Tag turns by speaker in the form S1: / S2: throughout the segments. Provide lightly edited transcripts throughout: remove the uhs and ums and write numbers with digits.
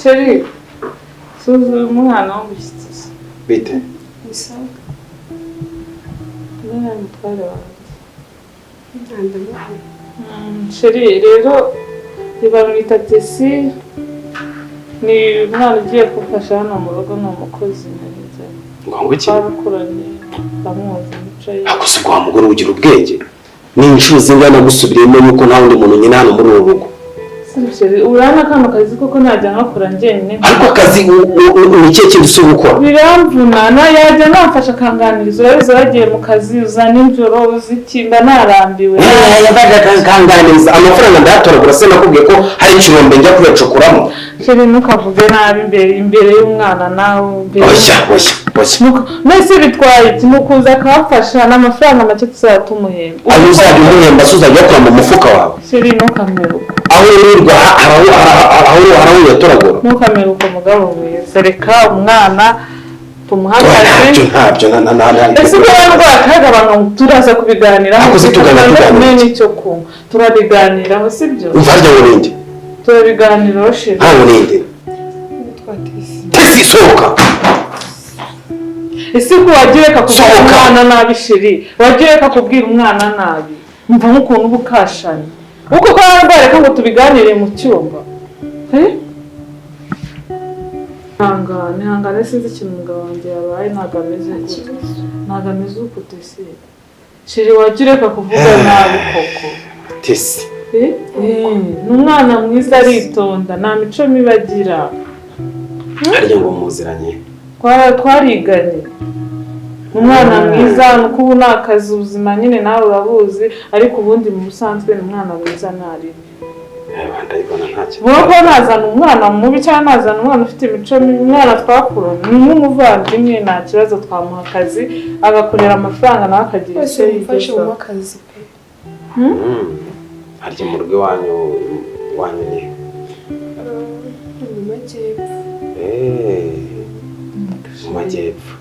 S1: Sheri suzuma umwana w'umushyitsi
S2: bite
S3: bisa
S1: mutware wanjye Sheri rero bamwita Tesi ni umwana ugiye kumfasha hano mu rugo ni umukozi mwiza
S2: ngo iki
S1: barakoranye bamuzi mucaye
S2: ako si kwa mugore ugira ubwenge ni inshuro zingana gusubiremo yuko nta wundi muntu nyine hano muri uru rugo
S1: urana kano kazi koko najya nkakora njyenyine
S2: ariko akazi ni ikihe kintu usi gukora
S1: biramvunana yajya namfasha akanganiriza urabizi wagiye mu kazi uza nijoro uzikimba narambiwe
S2: yabaga akanganiriza amafaranga ndayatoragura se nakubwiye ko hari ikirombe njya kuyacukuramo
S1: Sheri ntukavuge nabi imbere y'umwana nawe
S2: oya
S1: nese bitwaye iki mukuza akafasha n'amafaranga make tuzatumuhemba
S2: aho uzajya umuhemba se uzajya yakura mu mufuka wawe
S1: Sheri ntukameruka
S2: aho wirirwa aho uyatoragura
S1: ntukameruka mugabo mwiza reka umwana tumuha akazi
S2: ntabyo
S1: ese ko barwakagabanga turaza kubiganiraho n'icyo kunywa turabiganiraho sibyo
S2: umva harya urinde
S1: turabiganiraho Sheri
S2: ntawe urinde Tesi sohoka
S1: ese ko wagiye kakubwira umwana nabi Sheri wagiye kakubwira umwana nabi mva nk'ukuntu uba ukashanye uko ko bareka ngo tubiganire mu cyumba hangane sinzi ikintu umugabo wanjye yabaye ntabwo ameze uko Tesi Sheri wagiye reka kuvuga nabi koko
S2: Tesi
S1: ni umwana mwiza aritonda nta mico mibi agira
S2: harya ngo muziranye
S1: twariganye umwana mwiza nuko ubu nakazi ubuzima nyine nawe urabuzi ariko ubundi mu busanzwe ni umwana mwiza ntaribi
S2: ndayibona ntacyo
S1: wowe nazana umwana mubi cyangwa nazana umwana ufite imico mibi umwana twakuranye ni nk'umuvandimwe nta kibazo twamuha akazi agakorera amafaranga nawe akagira icyo yigezaho
S2: harya mu rugo iwanyu ni mu majyepfo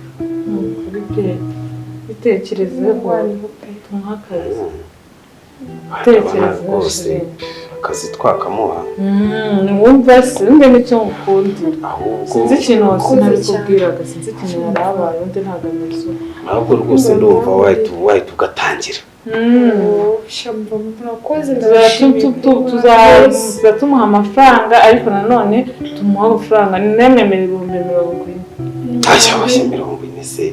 S1: bitekerezeho tumuha akazi
S2: rwose akazi twakamuha
S1: wumva se wumve n'icyo mukundira
S2: ahubwo
S1: sinzi ikintu wasinabikubwiraga sinzi ikintu yarabaye undi ntabwo ameze
S2: ahubwo rwose ndumva wahita ugatangira
S1: tuza tumuha amafaranga ariko nanone tumuha amafaranga nemwemere 40,000
S2: ntacyo abashye 40 se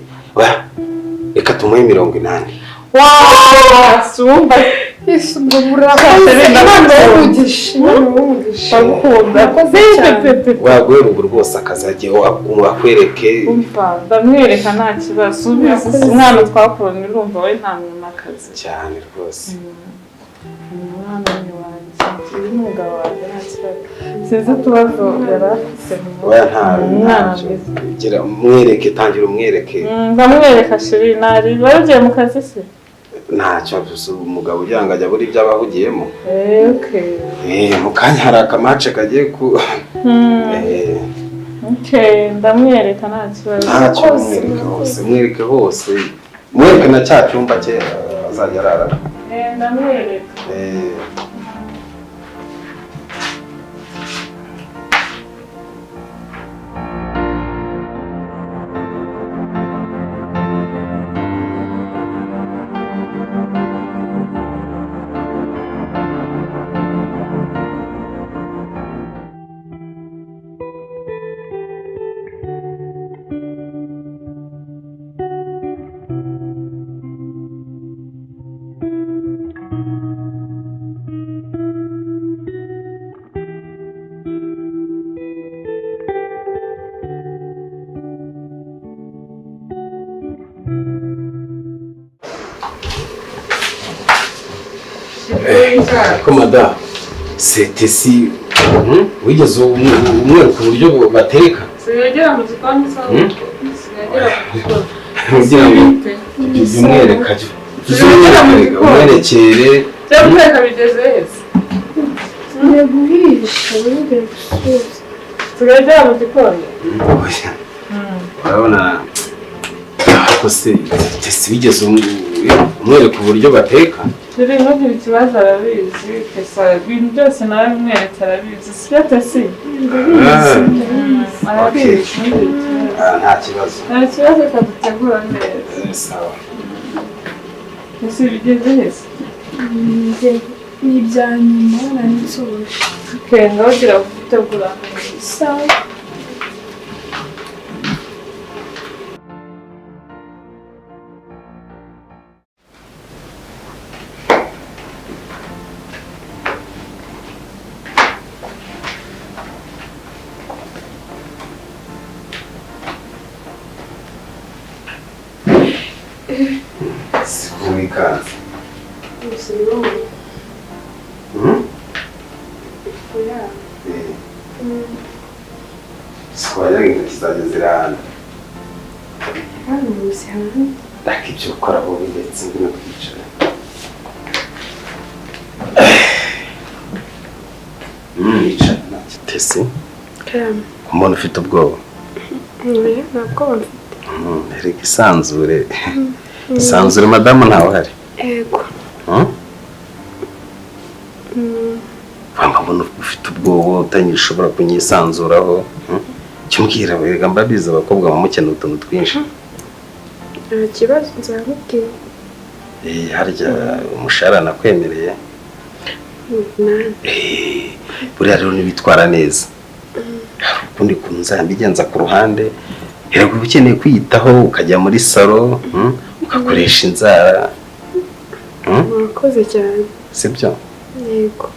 S2: reka tumuhe 80.
S1: Sumba
S3: isso burakoze
S2: waguye rugo rwose akazagiye akwereke
S1: ndamwereka nta kibazo umwana twakoranye urumva we nta muntu akazi
S2: cyane rwose
S1: umwana wanjye n'umugabo wanjye nta kibazo sinzi utubazo yarafite
S2: gira umwereke tangira umwereke
S1: ndamwereka Sheri nari bagiye mu kazi se
S2: ntacyo avuze umugabo ugira ngo ajya buri ibyo abahugiyemo mu kanya hari akamace kagiye ku
S1: ndamwereka nta kibazo
S2: mwereke hose mwereke na cya cyumba cye azajya arara
S1: ndamwereka
S2: Komada Tesi wigeze umwereka uburyo bateka
S1: sinagera mu gikoni cyangwa
S2: kugira ngo umwereka umwerekere
S1: cyangwa bigeze hese
S3: guhisha
S1: sinagera mu gikoni
S2: urabona ko se Tesi wigeze umwereka uburyo bateka
S1: Turi ntugire ikibazo arabizi gusa ibintu byose nawe mweretse arabizi sibyo tasi arabizi
S2: nta kibazo
S1: kadutegura neza
S2: sawa
S1: ese bigeze neza
S3: ni ibya nyuma nari nsoje
S1: kenga ugira gutegura neza
S3: sawa
S2: Wikaze. Swaya intoki zanjye zirahana. Ndaka ibyo ukora wowe ndetse ngwino twicara. Yicara tesi. Umuntu ufite ubwoba.
S3: ntabwo
S2: Erega isanzure. Isanzure madamu ntawe uhari.
S3: yego
S2: Wambona ufite ubwoba utanyishobora kunyisanzuraho. Cyumbwira wega mbabiza abakobwa bamukeneye utuntu twinshi.
S3: nta kibazo nzamubwira
S2: Harya umushahara nakwemereye. Buriya rero nibitwara neza. Ukundi kuntu nzambigenza ku ruhande. Yego ukeneye kwiyitaho ukajya muri salo, ugakoresha inzara.
S3: murakoze cyane
S2: Sibyo?
S3: yego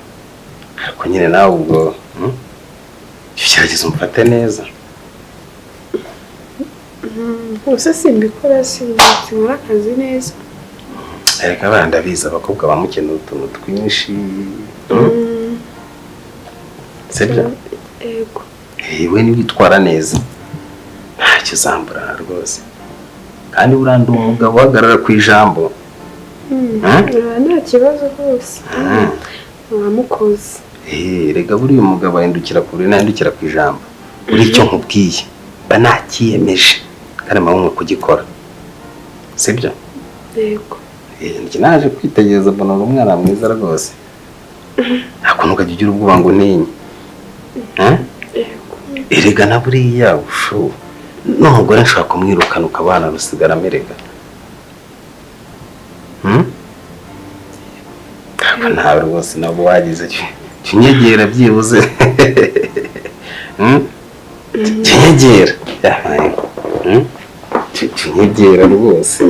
S2: Ariko nyine nawe ubwo gerageza umfate neza.
S3: gusa simbikora sinkora akazi neza
S2: Erega abana ndabizi abakobwa bamukeneye utuntu twinshi. Sibyo?
S3: yego
S2: We nibitwara neza. Ntacyo uzambura rwose. Kandi burandi umugabo uhagarara ku ijambo.
S3: nta kibazo rwose wamukoze
S2: Rega buriya umugabo ahindukira kure nahindukira ku ijambo. Buri icyo nkubwiye mba nakiyemeje kandi mpamwe kugikora. Sibyo?
S3: yego
S2: Njye naje kwitegereza mbona uri umwana mwiza rwose. Ntabwo ntukajya ugira ubwoba ngo ntinye. Erega na buriya n'umugore nshobora kumwirukana ukabana rusigara amerega. Ntabwo ntawe rwose nabo wagize kinyegera byibuze. Kinyegera kinyegera rwose.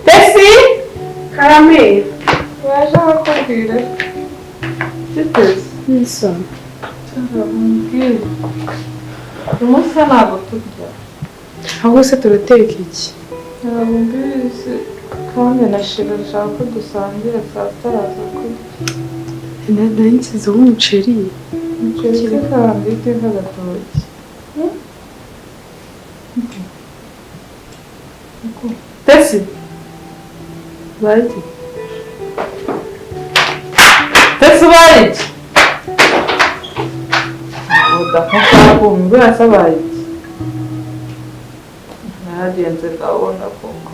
S1: Tesi
S3: karame
S1: waje bakubwira Tesi
S3: nisa
S1: cyarabumvira umusa ntabwo turya
S3: ahubwo se turateka iki
S1: cyarabumvise kandi nashirira ko dusangira saa sita araza kurya
S3: nari nshyizeho umuceri
S1: umuceri kandi iteka agatoki Tesi Baiki Tesi Baiki udafasha kumva asabaye nagenze gahunda koko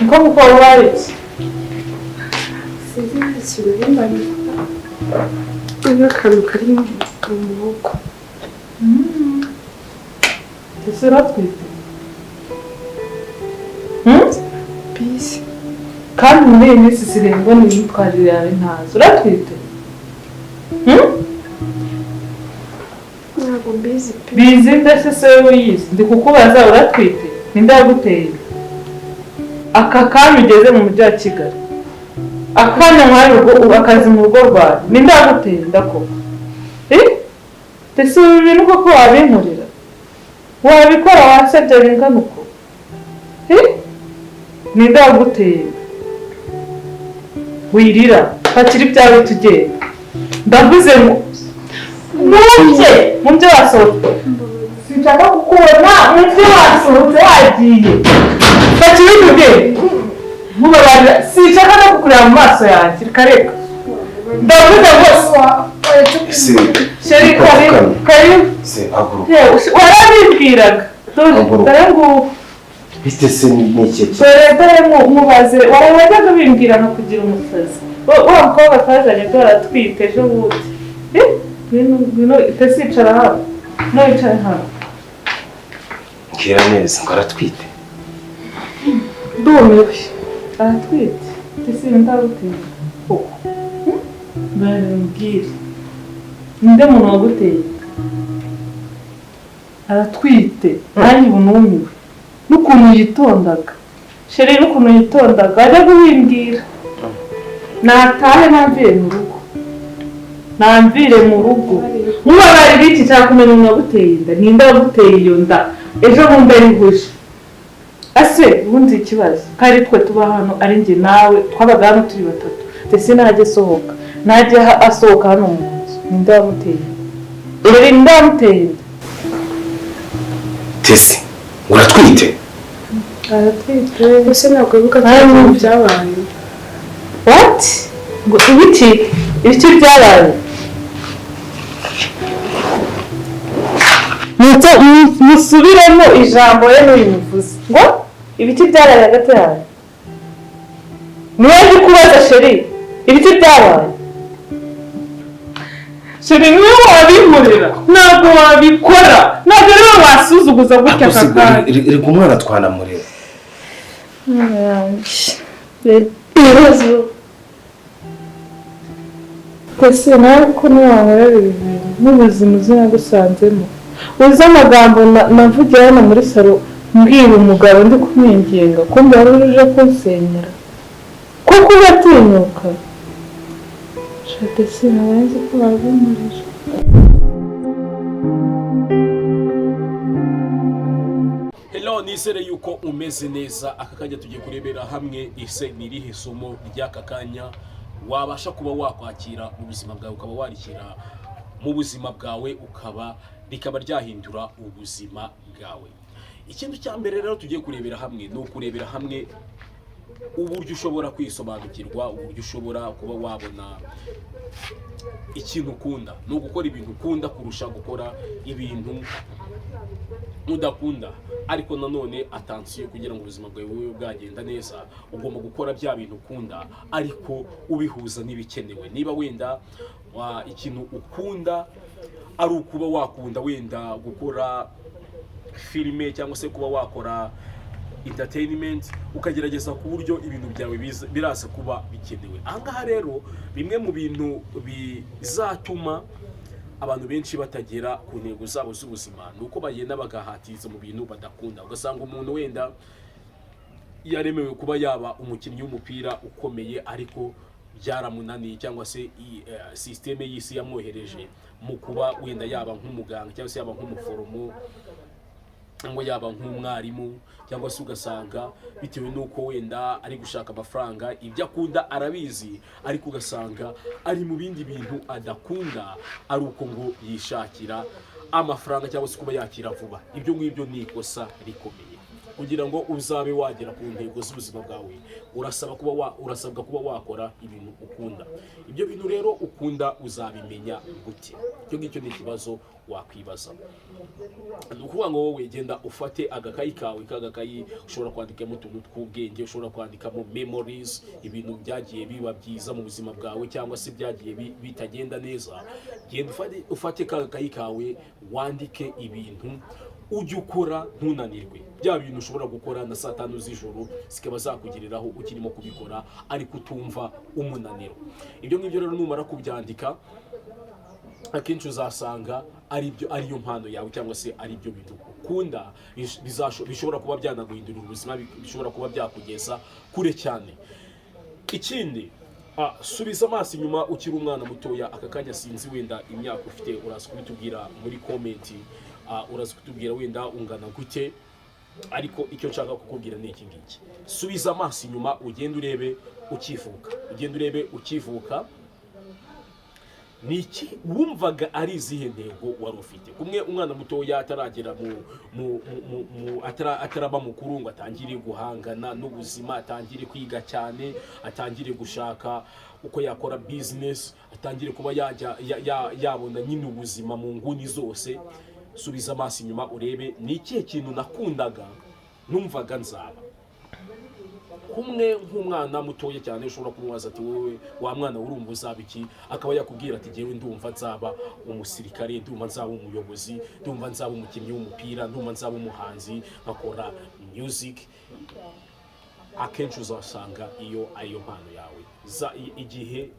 S1: nko mukora Baiki
S3: sinzi ikintu bimbanye n'akantu kari mu muhogo
S1: Tesi uratwite
S3: bisi
S1: kandi muri iyi minsi zirengwa n'imyitwarire yawe ntazo uratwite
S3: ntabwo mbizi pe
S1: bizi ndetse se wiyizi ndi kukubaza uratwite ninde yaguteye aka kanya ugeze mu mujyi wa Kigali akanya nk'ayo akazi mu rugo rwawe ninde yaguteye ndakoko ndetse ibi bintu koko wabinkorera wabikora wasebye bingana uko ninde waguteye wirira fakira ibyawe tugenda ndavuze ngo mubye wasohotse sinshaka kukubona mubye wasohotse wagiye fakira tugenda mubabarira sinshaka no kukureba mu maso yanjye reka ndavuga rwose sheri karibu warabibwiraga dore ngubu
S2: bite se n'iki
S1: dore mubaze wajyaga bimbwira no kugira umusazi wa mukobwa twazanye twaratwite ejo bundi ngwino itasicara hano no yicaye hano
S2: mbwira neza ngo aratwite
S1: ndumiwe aratwite ese ndaguteye koko mbwira ninde muntu waguteye aratwite nanjye ubu numiwe n'ukuntu yitondaga sheri n'ukuntu yitondaga ajya kubimbwira natahe namvire mu rugo mubabarira iki nshaka kumenya umuntu waguteye inda ninde waguteye iyo nda ejo bundi arihuje ase ubundi ikibazo kandi twe tuba hano ari njye nawe twabaga hano turi batatu ndetse najya asohoka najya asohoka hano mu nzu ninde wamuteye inda ninde wamuteye inda
S2: tesi uratwite
S1: aratwite
S3: ese ntabwo wibuka ko ibintu byabaye
S1: what ngo ibiki byabaye musubiremo ijambo ye n'uyimuvuze ngo ibiki byabaye hagati yawe niwe uri kubaza sheri ibiki byabaye sheri niwe wabimurira ntabwo wabikora ntabwo rero wasuzuguza gutya aka kanya
S2: reka umwana twanamurera
S1: ibibazo twese nawe ko ntiwankorera ibintu n'ubuzima uzina gusanzemo uzi amagambo navugiye hano muri salo mbwira umugabo ndi kumwinginga kumbe wari uje kunsenyera kuko uratinyuka shate sinabanze ko wabimurira
S4: Hello, nizere yuko umeze neza. Aka kanya tugiye kurebera hamwe ise nirihe somo ry'aka kanya wabasha kuba wakwakira mu buzima bwawe, ukaba warishyira mu buzima bwawe, rikaba ryahindura ubuzima bwawe. Ikintu cya mbere rero tugiye kurebera hamwe ni ukurebera hamwe uburyo ushobora kwisobanukirwa, uburyo ushobora kuba wabona ikintu ukunda. Ni ugukora ibintu ukunda kurusha gukora ibintu udakunda. Ariko nanone atansiyo kugira ngo ubuzima bwawe bube bwagenda neza, ugomba gukora bya bintu ukunda ariko ubihuza n'ibikenewe. Niba wenda ikintu ukunda ari ukuba wakunda wenda gukora filime cyangwa se kuba wakora entertainment, ukagerageza ku buryo ibintu byawe biraza kuba bikenewe. Ahangaha rero bimwe mu bintu bizatuma abantu benshi batagera ku ntego zabo z'ubuzima ni uko bagenda bagahatiriza mu bintu badakunda. Ugasanga umuntu wenda yaremewe kuba yaba umukinnyi w'umupira ukomeye ariko byaramunaniye, cyangwa se systeme y'isi yamwohereje mu kuba wenda yaba nk'umuganga cyangwa se yaba nk'umuforomo cyangwa yaba nk'umwarimu, cyangwa se ugasanga bitewe n'uko wenda ari gushaka amafaranga, ibyo akunda arabizi ariko ugasanga ari mu bindi bintu adakunda, ari uko ngo yishakira amafaranga cyangwa se kuba yakira vuba. Ibyo ngibyo ni ikosa rikomeye. Kugira ngo uzabe wagera ku ntego z'ubuzima bwawe urasabwa kuba wakora ibintu ukunda. Ibyo bintu rero ukunda uzabimenya gute? Icyo ngicyo ni ikibazo wakwibaza. Ni ukuvuga ngo wowe genda ufate agakayi kawe, k'agakayi ushobora kwandikamo utuntu tw'ubwenge, ushobora kwandikamo memories, ibintu byagiye biba byiza mu buzima bwawe cyangwa se byagiye bitagenda neza. Genda ufate k'agakayi kawe wandike ibintu ujye ukora ntunanirwe. Bya bintu ushobora gukora na saa 5 z'ijoro zikaba zakugiriraho ukirimo kubikora ariko utumva umunaniro. Ibyo ngibyo rero numara kubyandika, akenshi uzasanga ariyo mpano yawe cyangwa se ari byo bintu ukunda bishobora kuba byanaguhindurira ubuzima, bishobora kuba byakugeza kure cyane. Ikindi, subiza amaso inyuma ukiri umwana mutoya. Aka kanya sinzi wenda imyaka ufite, uraza kubitubwira muri comment, uraza kutubwira wenda ungana gute, ariko icyo nshaka kukubwira ni iki ngiki. Subiza amaso inyuma ugende urebe ukivuka, niki wumvaga ari izihe ntego wari ufite? Kumwe umwana mutoya ataragera ataraba mukuru ngo atangire guhangana n'ubuzima, atangire kwiga cyane, atangire gushaka uko yakora business, atangire kuba yabona nyine ubuzima mu nguni zose. Subiza amaso inyuma urebe ni ikihe kintu nakundaga numvaga nzaba. Kumwe nk'umwana mutoya cyane ushobora kumubaza ati wowe wa mwana urumva uzaba iki, akaba yakubwira ati jyewe ndumva nzaba umusirikare, ndumva nzaba umuyobozi, ndumva nzaba umukinnyi w'umupira, ndumva nzaba umuhanzi, nkakora music. Akenshi uzasanga iyo ayo mpano yawe igihe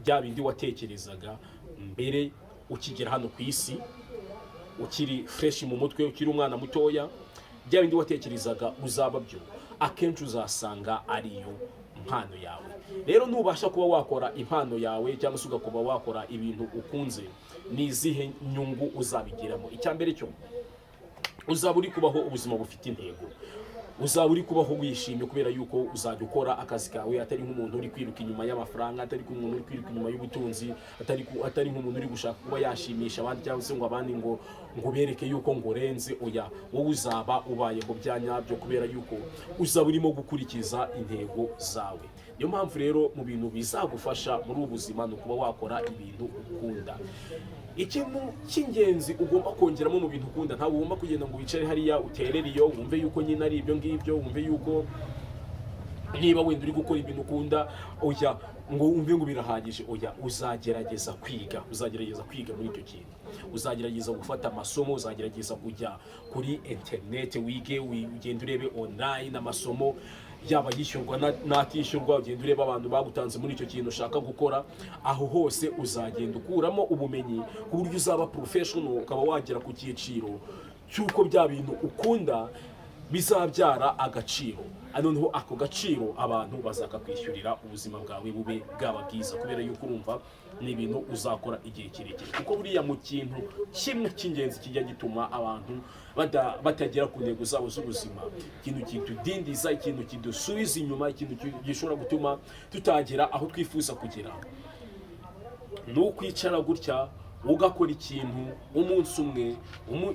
S4: bya bindi watekerezaga mbere ukigera hano ku isi, ukiri fresh mu mutwe, ukiri umwana mutoya, bya bindi watekerezaga uzaba byo, akenshi uzasanga ariyo impano yawe. Rero nubasha kuba wakora impano yawe cyangwa se ugakuba wakora ibintu ukunze, ni izihe nyungu uzabigiramo? Icyambere cyo uzaba uri kubaho ubuzima bufite intego, uzaba uri kubaho wishimye kubera yuko uzajya ukora akazi kawe atari nk'umuntu uri kwiruka inyuma y'amafaranga, atari nk'umuntu uri kwiruka inyuma y'ubutunzi, atari nk'umuntu uri gushaka kuba yashimisha abandi cyangwa se ngo abandi ngo bereke yuko ngorenze. Oya, wowe uzaba ubaye mu byanyabyo kubera yuko uzaba urimo gukurikiza intego zawe. Niyo mpamvu rero mu bintu bizagufasha muri ubu buzima ni ukuba wakora ibintu ukunda. Ikintu cy'ingenzi ugomba kongeramo mu bintu ukunda, ntabwo ugomba kugenda ngo wicare hariya uterere iyo wumve yuko nyine ari ibyo ngibyo, wumve yuko niba wenda uri gukora ibintu ukunda oya ngo wumve ngo birahagije. Oya, uzagerageza kwiga muri icyo kintu, uzagerageza gufata amasomo, uzagerageza kujya kuri internet wige, ugenda urebe online amasomo, yaba yishyurwa n'atishyurwa, ugenda ureba abantu bagutanze muri icyo kintu ushaka gukora. Aho hose uzagenda ukuramo ubumenyi ku buryo uzaba professional, ukaba wagera ku cyiciro cy'uko bya bintu ukunda bizabyara agaciro. Noneho ako gaciro abantu bazakakwishyurira, ubuzima bwawe bube bwaba bwiza, kubera yuko urumva ni ibintu uzakora igihe kirekire. Kuko buriya mu kintu kimwe cy'ingenzi kijya gituma abantu batagera ku ntego zabo z'ubuzima, ikintu kitudindiza, ikintu kidusubiza inyuma, ikintu gishobora gutuma tutagera aho twifuza kugera, ni ukwicara gutya ugakora ikintu umunsi umwe,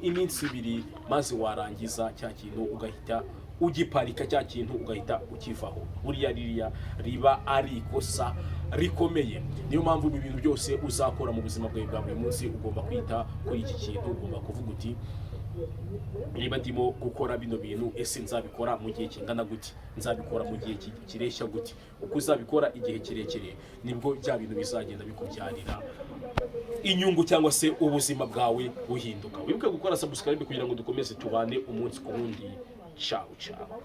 S4: iminsi ibiri, maze warangiza cya kintu ugahita ugiparika, cya kintu ugahita ukivaho. Buriya riba ari ikosa rikomeye. Niyo mpamvu mu bintu byose uzakora mu buzima bwawe bwa buri munsi ugomba kwita kuri iki kintu. Ugomba kuvuga uti niba ndimo gukora bino bintu, ese nzabikora mu gihe kingana gute, nzabikora mu gihe kireshya gute. Uko uzabikora igihe kirekire nibwo bya bintu bizagenda bikubyarira inyungu cyangwa se ubuzima bwawe buhinduka. Wibuke gukora subscribe kugira ngo dukomeze tubane umunsi ku wundi. Ciao ciao.